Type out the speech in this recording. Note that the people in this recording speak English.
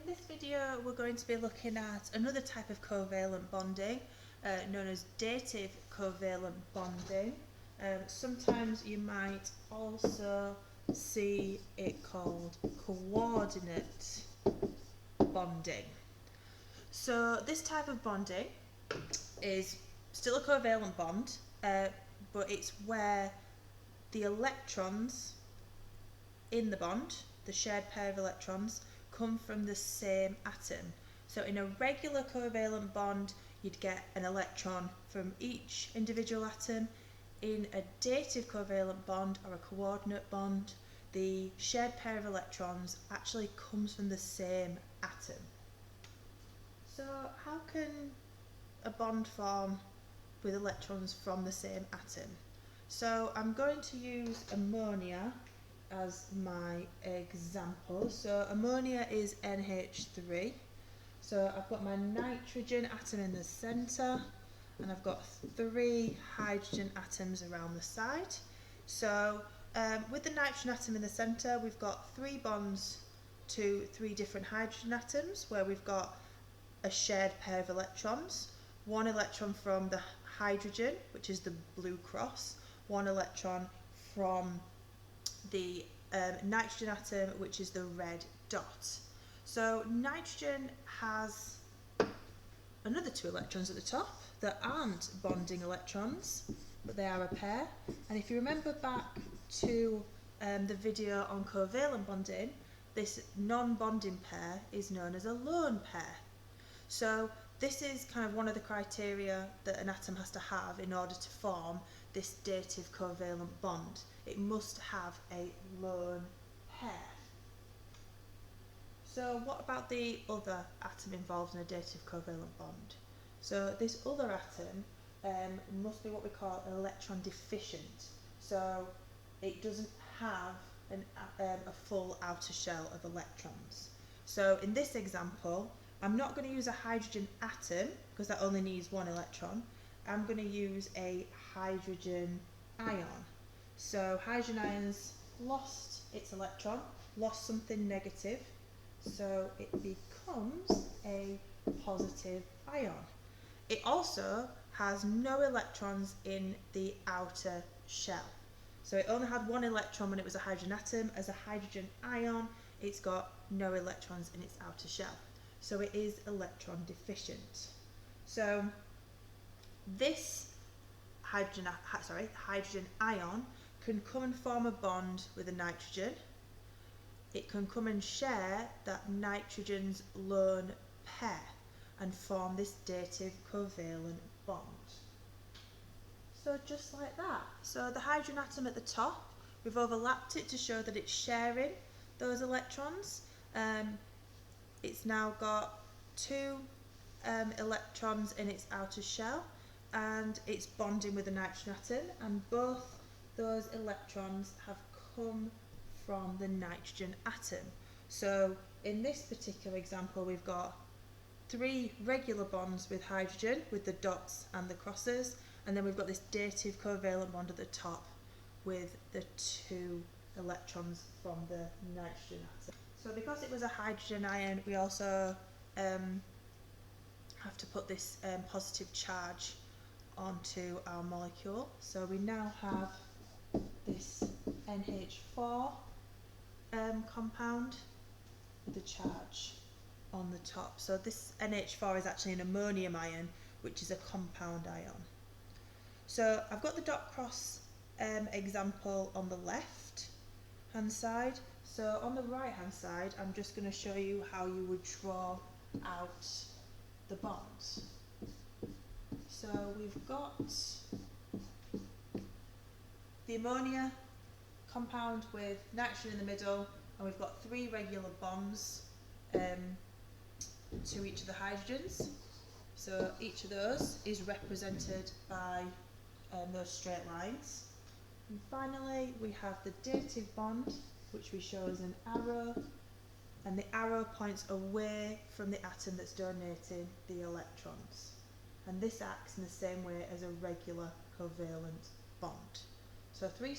In this video we're going to be looking at another type of covalent bonding known as dative covalent bonding. Sometimes you might also see it called coordinate bonding. So this type of bonding is still a covalent bond, but it's where the electrons in the bond, the shared pair of electrons, come from the same atom. So in a regular covalent bond, you'd get an electron from each individual atom. In a dative covalent bond or a coordinate bond, the shared pair of electrons actually comes from the same atom. So how can a bond form with electrons from the same atom? So I'm going to use ammonia as my example. So ammonia is NH3. So I've got my nitrogen atom in the centre and I've got 3 hydrogen atoms around the side. So with the nitrogen atom in the centre, we've got 3 bonds to 3 different hydrogen atoms where we've got a shared pair of electrons. 1 electron from the hydrogen, which is the blue cross, 1 electron from the nitrogen atom, which is the red dot. So nitrogen has another 2 electrons at the top that aren't bonding electrons, but they are a pair. And if you remember back to the video on covalent bonding, this non-bonding pair is known as a lone pair. So this is kind of one of the criteria that an atom has to have in order to form this dative covalent bond. It must have a lone pair. So what about the other atom involved in a dative covalent bond? So this other atom must be what we call electron deficient. So it doesn't have a full outer shell of electrons. So in this example, I'm not going to use a hydrogen atom because that only needs 1 electron. I'm going to use a hydrogen ion. So hydrogen ion's lost its electron, lost something negative, so it becomes a positive ion. It also has no electrons in the outer shell. So it only had 1 electron when it was a hydrogen atom. As a hydrogen ion, it's got no electrons in its outer shell. So it is electron deficient. So this hydrogen ion can come and form a bond with a nitrogen. It can come and share that nitrogen's lone pair and form this dative covalent bond. So just like that. So the hydrogen atom at the top, we've overlapped it to show that it's sharing those electrons. It's now got 2 electrons in its outer shell and it's bonding with the nitrogen atom, and both those electrons have come from the nitrogen atom. So in this particular example, we've got 3 regular bonds with hydrogen with the dots and the crosses, and then we've got this dative covalent bond at the top with the 2 electrons from the nitrogen atom. So because it was a hydrogen ion, we also have to put this positive charge onto our molecule. So we now have this NH4 compound with a charge on the top. So this NH4 is actually an ammonium ion, which is a compound ion. So I've got the dot cross example on the left hand side. So on the right hand side, I'm just going to show you how you would draw out the bonds. So we've got the ammonia compound with nitrogen in the middle, and we've got 3 regular bonds to each of the hydrogens. So each of those is represented by those straight lines. And finally, we have the dative bond, which we show as an arrow, and the arrow points away from the atom that's donating the electrons. And this acts in the same way as a regular covalent bond. So 3